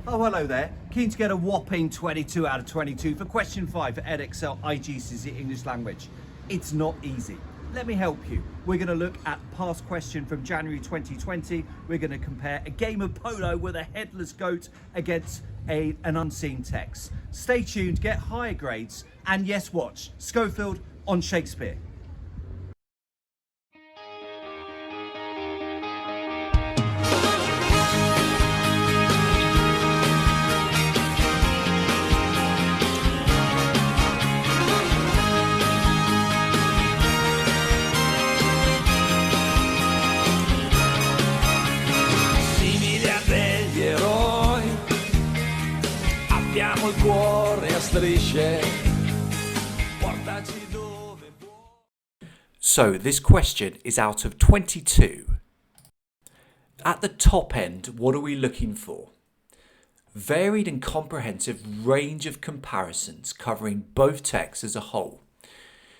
Oh, hello there. Keen to get a whopping 22 out of 22 for question 5 for Edexcel IGCSE English Language. It's not easy. Let me help you. We're going to look at past question from January 2020. We're going to compare a game of polo with a headless goat against an unseen text. Stay tuned, get higher grades, and yes, watch Schofield on Shakespeare. Abbiamo il cuore a strisce. Portaci dove vuoi. So this question is out of 22. At the top end, what are we looking for? Varied and comprehensive range of comparisons covering both texts as a whole.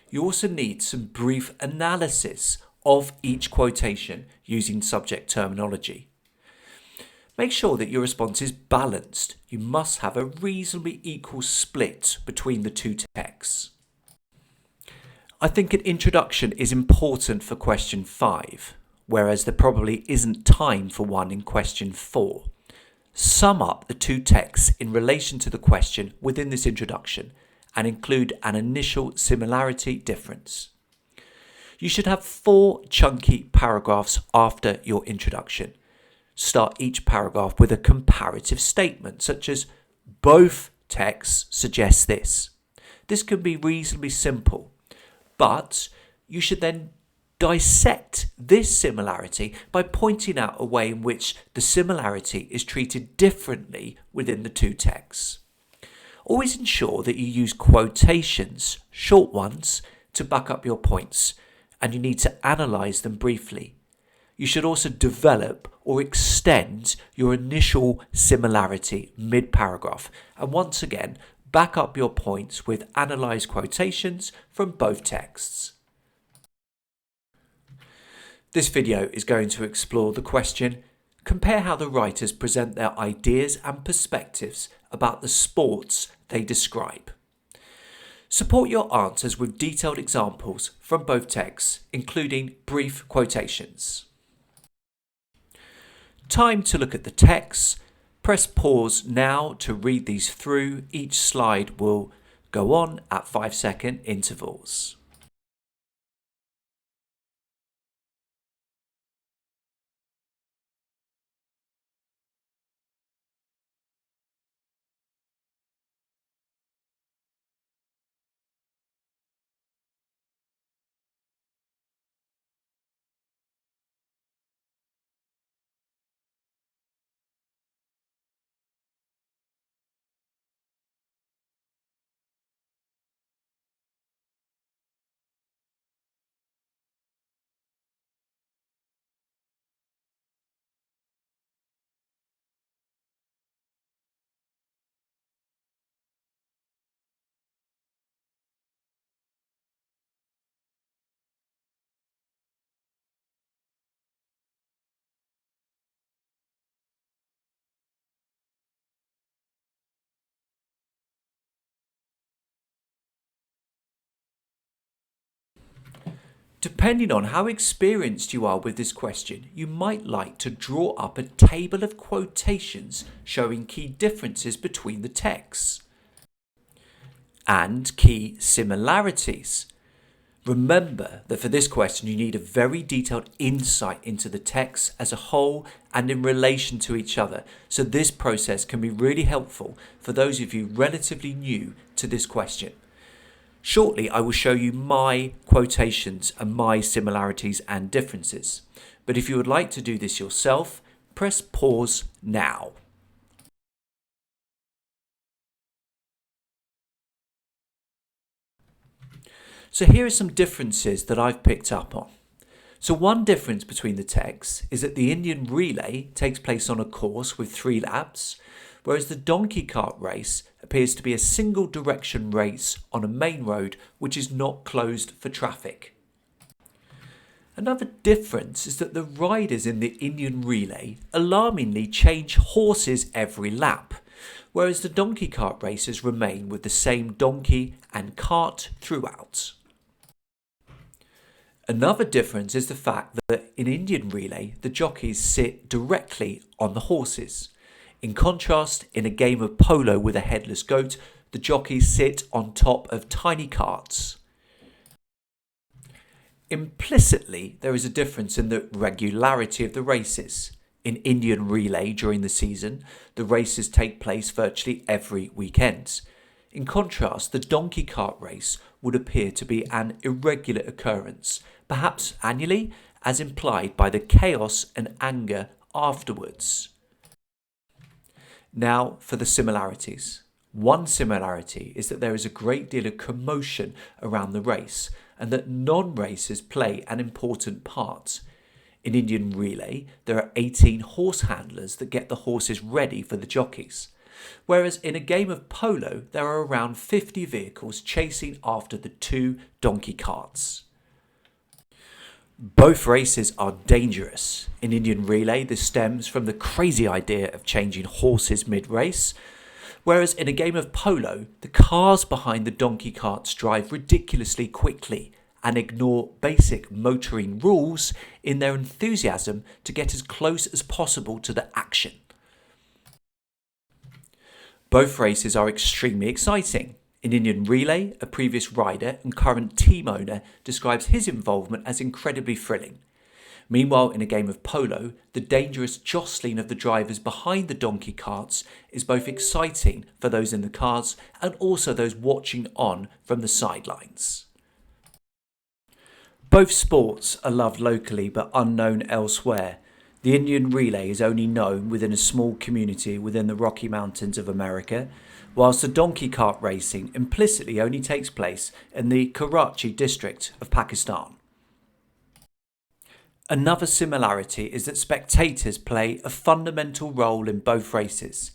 You also need some brief analysis of each quotation using subject terminology. Make sure that your response is balanced. You must have a reasonably equal split between the two texts. I think an introduction is important for question 5, whereas there probably isn't time for one in question 4. Sum up the two texts in relation to the question within this introduction and include an initial similarity difference. You should have 4 chunky paragraphs after your introduction. Start each paragraph with a comparative statement, such as both texts suggest this. This can be reasonably simple, but you should then dissect this similarity by pointing out a way in which the similarity is treated differently within the two texts. Always ensure that you use quotations, short ones, to back up your points, and you need to analyse them briefly. You should also develop or extend your initial similarity mid-paragraph, and once again, back up your points with analysed quotations from both texts. This video is going to explore the question, compare how the writers present their ideas and perspectives about the sports they describe. Support your answers with detailed examples from both texts, including brief quotations. Time to look at the text. Press pause now to read these through. Each slide will go on at 5-second intervals. Depending on how experienced you are with this question, you might like to draw up a table of quotations showing key differences between the texts and key similarities. Remember that for this question you need a very detailed insight into the text as a whole and in relation to each other, so this process can be really helpful for those of you relatively new to this question. Shortly, I will show you my quotations and my similarities and differences. But if you would like to do this yourself, press pause now. So here are some differences that I've picked up on. So one difference between the texts is that the Indian relay takes place on a course with 3 laps, whereas the donkey cart race appears to be a single direction race on a main road which is not closed for traffic. Another difference is that the riders in the Indian relay alarmingly change horses every lap, whereas the donkey cart racers remain with the same donkey and cart throughout. Another difference is the fact that in Indian relay, the jockeys sit directly on the horses. In contrast, in a game of polo with a headless goat, the jockeys sit on top of tiny carts. Implicitly, there is a difference in the regularity of the races. In Indian relay during the season, the races take place virtually every weekend. In contrast, the donkey cart race would appear to be an irregular occurrence, perhaps annually, as implied by the chaos and anger afterwards. Now for the similarities. One similarity is that there is a great deal of commotion around the race and that non-racers play an important part. In Indian relay, there are 18 horse handlers that get the horses ready for the jockeys, whereas in a game of polo, there are around 50 vehicles chasing after the two donkey carts. Both races are dangerous. In Indian relay, this stems from the crazy idea of changing horses mid-race, whereas in a game of polo, the cars behind the donkey carts drive ridiculously quickly and ignore basic motoring rules in their enthusiasm to get as close as possible to the action. Both races are extremely exciting. In Indian relay, a previous rider and current team owner describes his involvement as incredibly thrilling. Meanwhile, in a game of polo, the dangerous jostling of the drivers behind the donkey carts is both exciting for those in the cars and also those watching on from the sidelines. Both sports are loved locally but unknown elsewhere. The Indian relay is only known within a small community within the Rocky Mountains of America, whilst the donkey cart racing implicitly only takes place in the Karachi district of Pakistan. Another similarity is that spectators play a fundamental role in both races.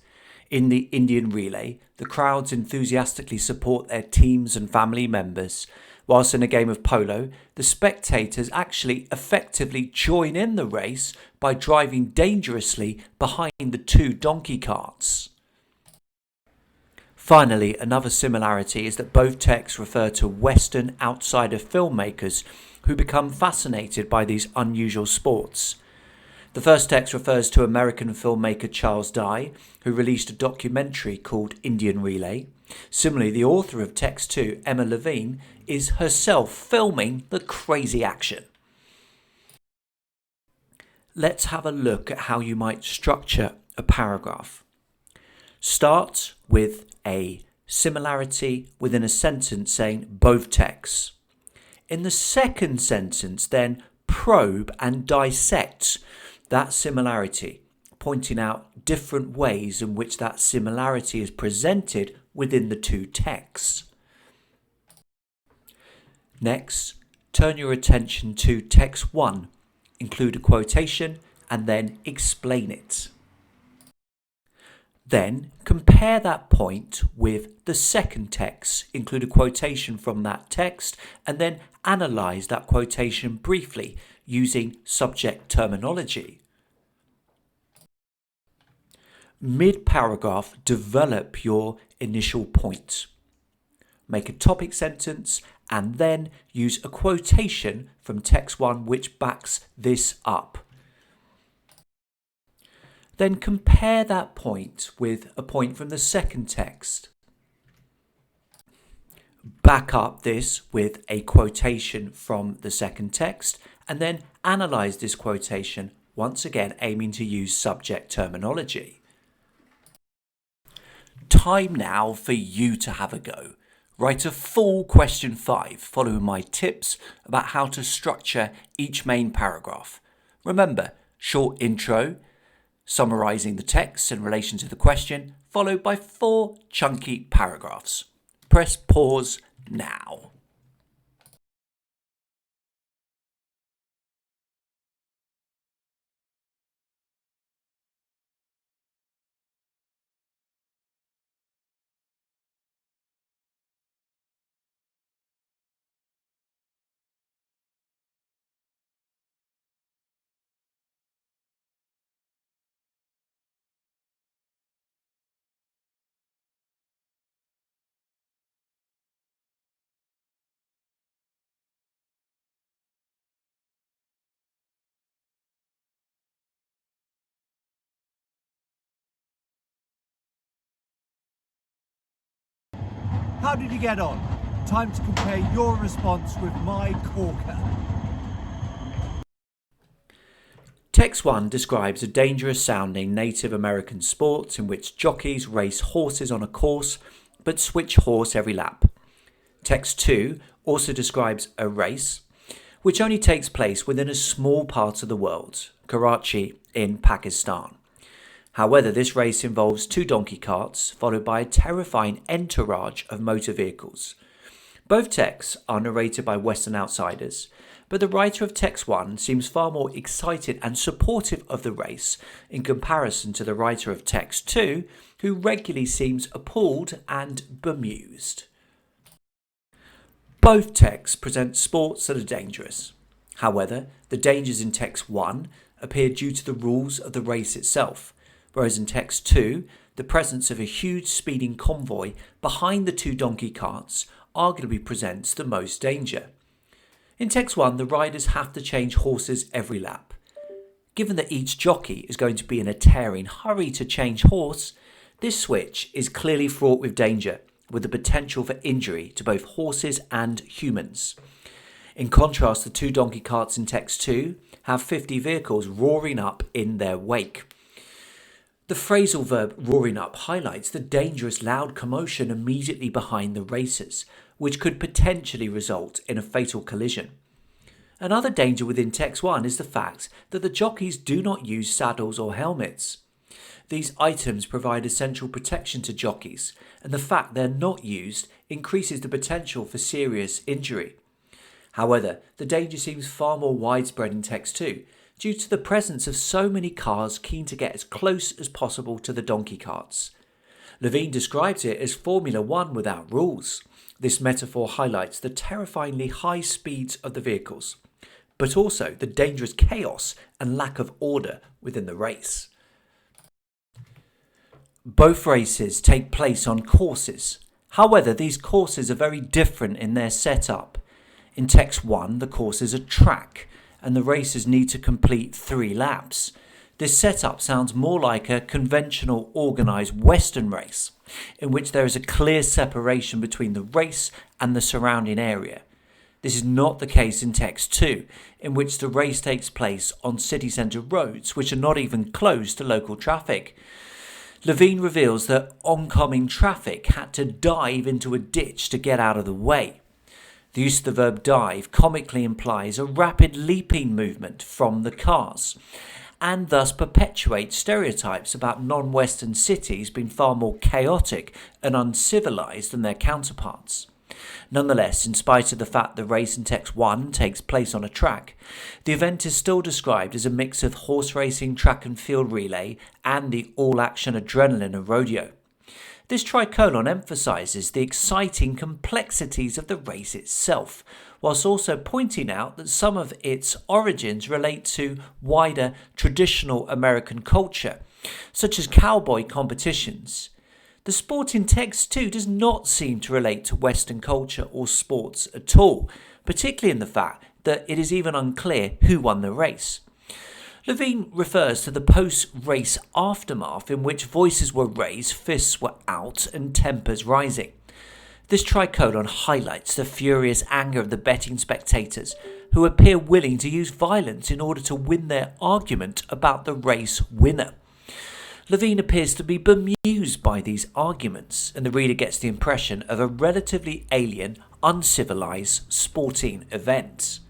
In the Indian relay, the crowds enthusiastically support their teams and family members, whilst in a game of polo, the spectators actually effectively join in the race by driving dangerously behind the two donkey carts. Finally, another similarity is that both texts refer to Western outsider filmmakers who become fascinated by these unusual sports. The first text refers to American filmmaker Charles Dye, who released a documentary called Indian Relay. Similarly, the author of text 2, Emma Levine, is herself filming the crazy action. Let's have a look at how you might structure a paragraph. Start with a similarity within a sentence saying both texts. In the second sentence, then probe and dissect that similarity, pointing out different ways in which that similarity is presented within the two texts. Next, turn your attention to text 1, include a quotation and then explain it. Then compare that point with the second text, include a quotation from that text, and then analyse that quotation briefly using subject terminology. Mid-paragraph, develop your initial point. Make a topic sentence and then use a quotation from text 1 which backs this up. Then compare that point with a point from the second text. Back up this with a quotation from the second text and then analyse this quotation, once again aiming to use subject terminology. Time now for you to have a go. Write a full question 5 following my tips about how to structure each main paragraph. Remember, short intro, summarising the text in relation to the question, followed by 4 chunky paragraphs. Press pause now. How did you get on? Time to compare your response with my corker. Text 1 describes a dangerous sounding Native American sport in which jockeys race horses on a course but switch horse every lap. Text 2 also describes a race which only takes place within a small part of the world, Karachi in Pakistan. However, this race involves 2 donkey carts followed by a terrifying entourage of motor vehicles. Both texts are narrated by Western outsiders, but the writer of text 1 seems far more excited and supportive of the race in comparison to the writer of text 2, who regularly seems appalled and bemused. Both texts present sports that are dangerous. However, the dangers in text 1 appear due to the rules of the race itself, whereas in text 2, the presence of a huge speeding convoy behind the 2 donkey carts arguably presents the most danger. In text 1, the riders have to change horses every lap. Given that each jockey is going to be in a tearing hurry to change horse, this switch is clearly fraught with danger, with the potential for injury to both horses and humans. In contrast, the 2 donkey carts in text 2 have 50 vehicles roaring up in their wake. The phrasal verb roaring up highlights the dangerous loud commotion immediately behind the racers, which could potentially result in a fatal collision. Another danger within text 1 is the fact that the jockeys do not use saddles or helmets. These items provide essential protection to jockeys, and the fact they're not used increases the potential for serious injury. However, the danger seems far more widespread in text 2, due to the presence of so many cars keen to get as close as possible to the donkey carts. Levine describes it as Formula One without rules. This metaphor highlights the terrifyingly high speeds of the vehicles, but also the dangerous chaos and lack of order within the race. Both races take place on courses. However, these courses are very different in their setup. In text 1, the course is a track, and the racers need to complete 3 laps. This setup sounds more like a conventional organised Western race, in which there is a clear separation between the race and the surrounding area. This is not the case in text 2, in which the race takes place on city centre roads, which are not even closed to local traffic. Levine reveals that oncoming traffic had to dive into a ditch to get out of the way. The use of the verb dive comically implies a rapid leaping movement from the cars, and thus perpetuates stereotypes about non-Western cities being far more chaotic and uncivilized than their counterparts. Nonetheless, in spite of the fact the race in text 1 takes place on a track, the event is still described as a mix of horse racing, track and field relay, and the all-action adrenaline of rodeo. This tricolon emphasises the exciting complexities of the race itself, whilst also pointing out that some of its origins relate to wider traditional American culture, such as cowboy competitions. The sport in text 2 does not seem to relate to Western culture or sports at all, particularly in the fact that it is even unclear who won the race. Levine refers to the post-race aftermath in which voices were raised, fists were out and tempers rising. This tricolon highlights the furious anger of the betting spectators, who appear willing to use violence in order to win their argument about the race winner. Levine appears to be bemused by these arguments, and the reader gets the impression of a relatively alien, uncivilized sporting event.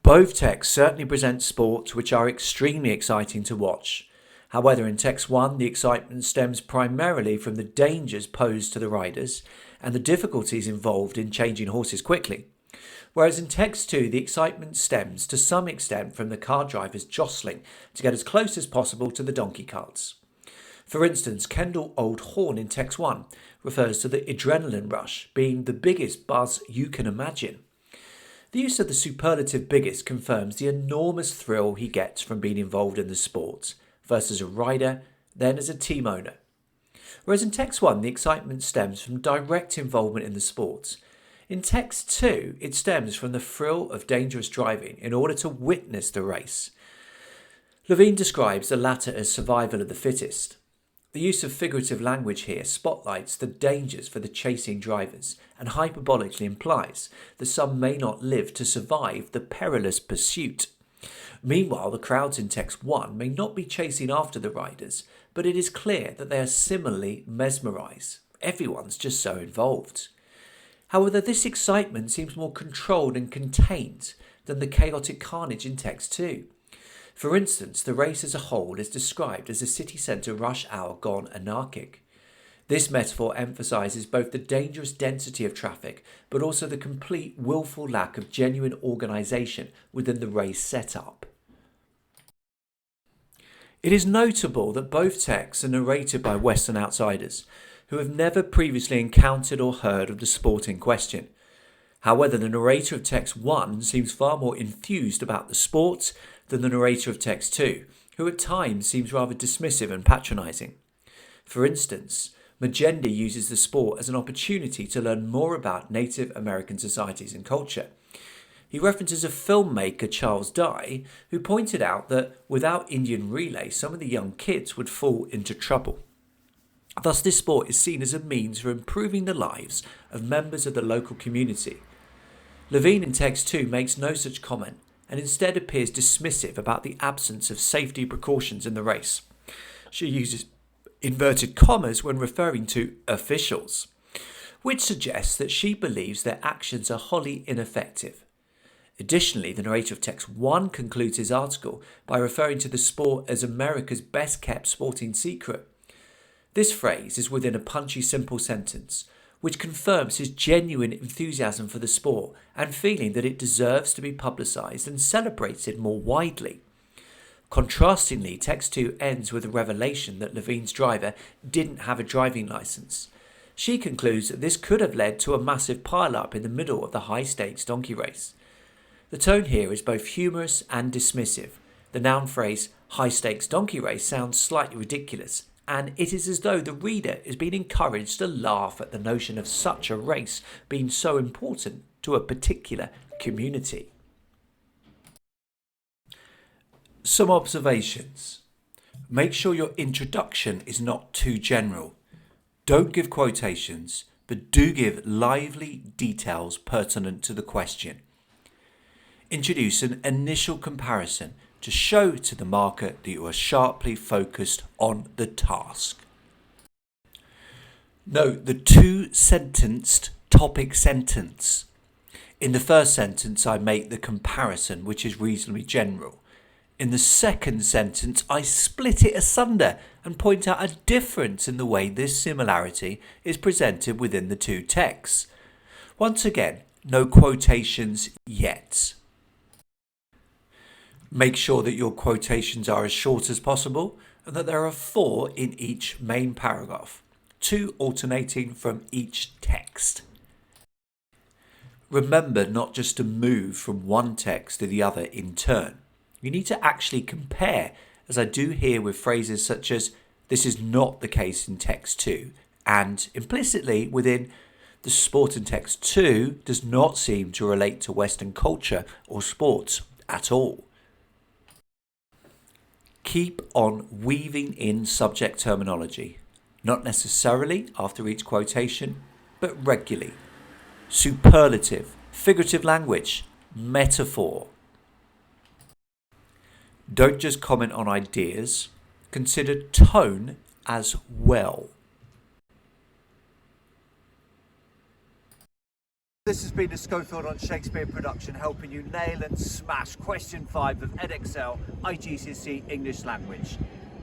Both texts certainly present sports which are extremely exciting to watch. However, in text 1, the excitement stems primarily from the dangers posed to the riders and the difficulties involved in changing horses quickly. Whereas in text 2, the excitement stems to some extent from the car drivers jostling to get as close as possible to the donkey carts. For instance, Kendall Old Horn in text 1 refers to the adrenaline rush being the biggest buzz you can imagine. The use of the superlative biggest confirms the enormous thrill he gets from being involved in the sport, first as a rider, then as a team owner. Whereas in text 1, the excitement stems from direct involvement in the sport. In text 2, it stems from the thrill of dangerous driving in order to witness the race. Levine describes the latter as survival of the fittest. The use of figurative language here spotlights the dangers for the chasing drivers and hyperbolically implies that some may not live to survive the perilous pursuit. Meanwhile, the crowds in text 1 may not be chasing after the riders, but it is clear that they are similarly mesmerised. Everyone's just so involved. However, this excitement seems more controlled and contained than the chaotic carnage in text 2. For instance, the race as a whole is described as a city centre rush hour gone anarchic. This metaphor emphasises both the dangerous density of traffic but also the complete willful lack of genuine organisation within the race setup. It is notable that both texts are narrated by Western outsiders who have never previously encountered or heard of the sport in question. However, the narrator of text 1 seems far more enthused about the sport than the narrator of text 2, who at times seems rather dismissive and patronising. For instance, Magenda uses the sport as an opportunity to learn more about Native American societies and culture. He references a filmmaker, Charles Dye, who pointed out that without Indian relay, some of the young kids would fall into trouble. Thus, this sport is seen as a means for improving the lives of members of the local community. Levine in text 2 makes no such comment and instead appears dismissive about the absence of safety precautions in the race. She uses inverted commas when referring to officials, which suggests that she believes their actions are wholly ineffective. Additionally, the narrator of text 1 concludes his article by referring to the sport as America's best kept sporting secret. This phrase is within a punchy simple sentence, which confirms his genuine enthusiasm for the sport and feeling that it deserves to be publicised and celebrated more widely. Contrastingly, text 2 ends with a revelation that Levine's driver didn't have a driving licence. She concludes that this could have led to a massive pile-up in the middle of the high-stakes donkey race. The tone here is both humorous and dismissive. The noun phrase high-stakes donkey race sounds slightly ridiculous, and it is as though the reader is being encouraged to laugh at the notion of such a race being so important to a particular community. Some observations. Make sure your introduction is not too general. Don't give quotations, but do give lively details pertinent to the question. Introduce an initial comparison to show to the marker that you are sharply focused on the task. Note the two-sentenced topic sentence. In the first sentence, I make the comparison, which is reasonably general. In the second sentence, I split it asunder and point out a difference in the way this similarity is presented within the two texts. Once again, no quotations yet. Make sure that your quotations are as short as possible and that there are 4 in each main paragraph, 2 alternating from each text. Remember not just to move from one text to the other in turn. You need to actually compare, as I do here with phrases such as this is not the case in text 2 and implicitly within the sport in text 2 does not seem to relate to Western culture or sports at all. Keep on weaving in subject terminology, not necessarily after each quotation, but regularly. Superlative, figurative language, metaphor. Don't just comment on ideas, consider tone as well. This has been a Schofield on Shakespeare production, helping you nail and smash question 5 of Edexcel IGCSE English Language.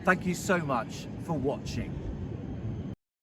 Thank you so much for watching.